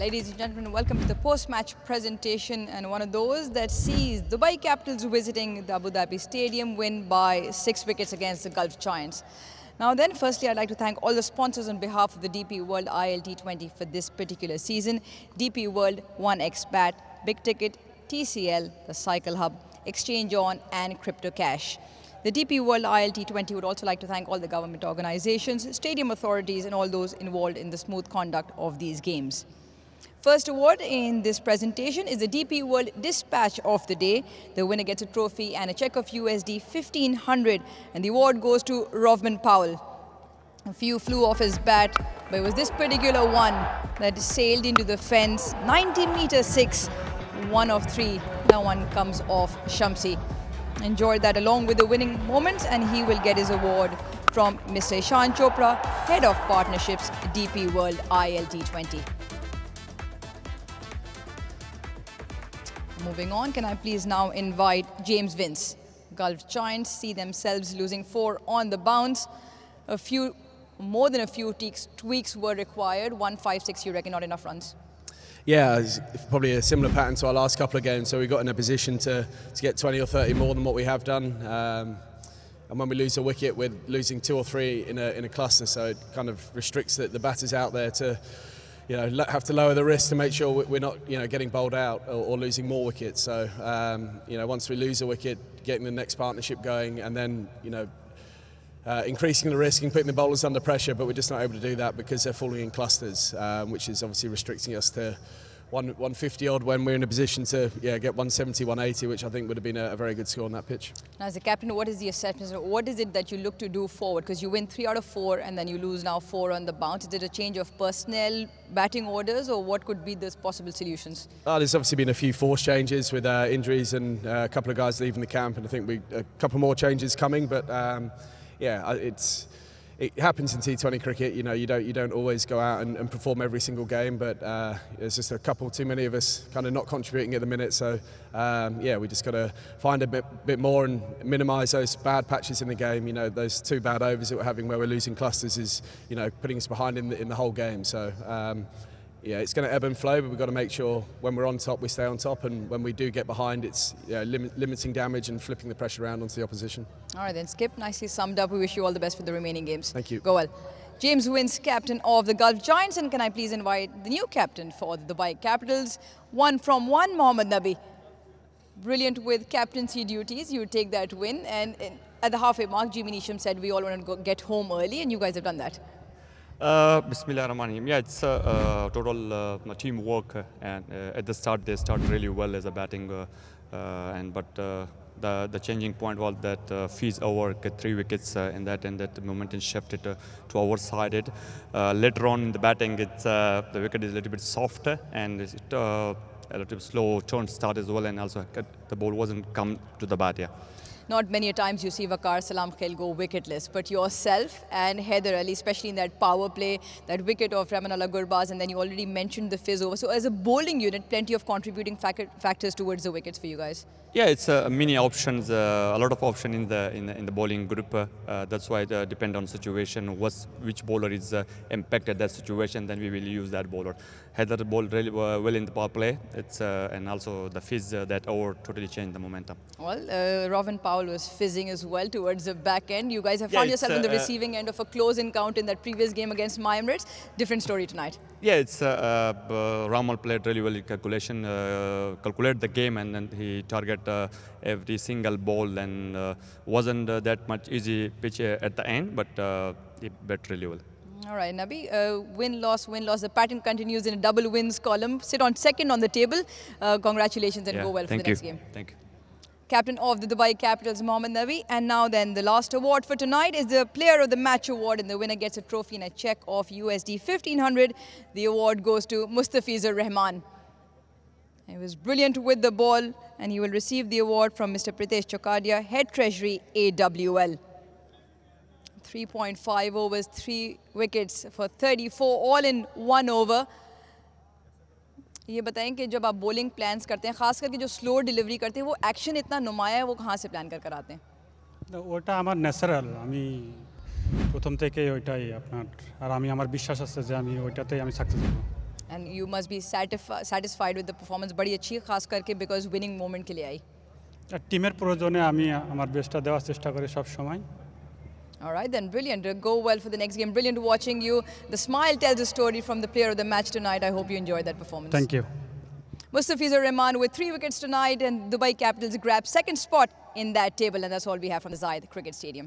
Ladies and gentlemen, welcome to the post-match presentation, and one of those that sees Dubai Capitals visiting the Abu Dhabi Stadium win by 6 wickets against the Gulf Giants. Now then, firstly, I'd like to thank all the sponsors on behalf of the DP World ILT20 for this particular season. DP World, 1xBat, Big Ticket, TCL, the Cycle Hub, Exchange On and Crypto Cash. The DP World ILT20 would also like to thank all the government organizations, stadium authorities and all those involved in the smooth conduct of these games. First award in this presentation is the DP World Dispatch of the Day. The winner gets a trophy and a check of USD 1,500, and the award goes to Rovman Powell. A few flew off his bat, but it was this particular one that sailed into the fence. 19 meters 6, 1 of 3. That one comes off Shamsi. Enjoyed that along with the winning moments, and he will get his award from Mr. Ishan Chopra, Head of Partnerships, DP World ILT20. Moving on, can I please now invite James Vince. Gulf Giants see themselves losing 4 on the bounce. More than a few tweaks were required. 1-5-6, you reckon, not enough runs? Yeah, it's probably a similar pattern to our last couple of games. So we got in a position to get 20 or 30 more than what we have done. And when we lose a wicket, we're losing 2 or 3 in a cluster. So it kind of restricts the batters out there to, have to lower the risk to make sure we're not, getting bowled out or losing more wickets. So, once we lose a wicket, getting the next partnership going, and then, increasing the risk and putting the bowlers under pressure, but we're just not able to do that because they're falling in clusters, which is obviously restricting us to 150 odd when we're in a position to get 170, 180, which I think would have been a very good score on that pitch. Now, as a captain, what is the assessment? What is it that you look to do forward? Because you win 3 out of 4 and then you lose now 4 on the bounce. Is it a change of personnel, batting orders, or what could be the possible solutions? There's obviously been a few force changes with injuries and a couple of guys leaving the camp, and I think a couple more changes coming, but it happens in T20 cricket. You don't always go out and perform every single game, but there's just a couple too many of us kind of not contributing at the minute. So we just got to find a bit more and minimise those bad patches in the game. Those 2 bad overs that we're having where we're losing clusters is putting us behind in the whole game. So. It's going to ebb and flow, but we've got to make sure when we're on top, we stay on top, and when we do get behind, it's limiting damage and flipping the pressure around onto the opposition. All right then, Skip, nicely summed up. We wish you all the best for the remaining games. Thank you. Go well. James Vince, captain of the Gulf Giants, and can I please invite the new captain for the Dubai Capitals, 1 from 1, Mohammad Nabi. Brilliant with captaincy duties, you take that win, and at the halfway mark, Jimmy Neesham said we all want to get home early, and you guys have done that. Bismillah ar-Rahman ar-Rahim. Yeah, it's total teamwork, and at the start they start really well as a batting, but the changing point was that Fees over get 3 wickets in that, and that momentum shifted to our side. Later on in the batting, it's the wicket is a little bit softer and it's a little bit slow turn start as well, and also the ball wasn't come to the bat. Yeah. Not many a times you see Waqar Salam Khail go wicketless, but yourself and Haider Ali, especially in that power play, that wicket of Rahmanullah Gurbaz, and then you already mentioned the fizz over. So as a bowling unit, plenty of contributing factors towards the wickets for you guys. Yeah, it's many options, a lot of options in the bowling group. That's why it depends on situation. Which bowler is impacted that situation, then we will use that bowler. Haider bowled really well in the power play. It's and also the fizz that over totally changed the momentum. Well, Rovman Powell was fizzing as well towards the back end. You guys have found yourself on the receiving end of a close encounter in that previous game against My Emirates. Different story tonight. Yeah, it's Ramal played really well in calculate the game, and then he target every single ball, and wasn't that much easy pitch at the end, but he bet really well. All right, Nabi, win-loss, win-loss. The pattern continues in a double wins column. Sit on second on the table. Congratulations and go well for the next game. Thank you. Captain of the Dubai Capitals, Mohammad Nabi. And now then, the last award for tonight is the Player of the Match award, and the winner gets a trophy and a check of USD 1,500. The award goes to Mustafizur Rahman. He was brilliant with the ball, and he will receive the award from Mr. Pritesh Chokadia, Head Treasury, AWL. 3.5 overs, 3 wickets for 34, all in 1 over. ये बताएं कि जब आप bowling plans करते हैं, खास करके जो slow delivery करते हैं, वो action इतना नुमाया है, वो कहाँ से plan कर आते हैं? ওটা আমার ন্যাচারাল, আমি প্রথম থেকে ওইটাই আপনার, আর আমি আমার বিশ্বাস আছে যে আমি ওইটাতেই আমি সাকসেস হব। And you must be satisfied with the performance. बड़ी अच्छी खास करके because winning moment के लिए आई. টিমের প্রয়োজনে আমি আমার বেস্টটা দেওয়ার চেষ্টা করি সব সময়। All right, then brilliant. Go well for the next game. Brilliant watching you. The smile tells a story from the player of the match tonight. I hope you enjoyed that performance. Thank you. Mustafizur Rahman with 3 wickets tonight, and Dubai Capitals grab second spot in that table, and that's all we have from the Zayed Cricket Stadium.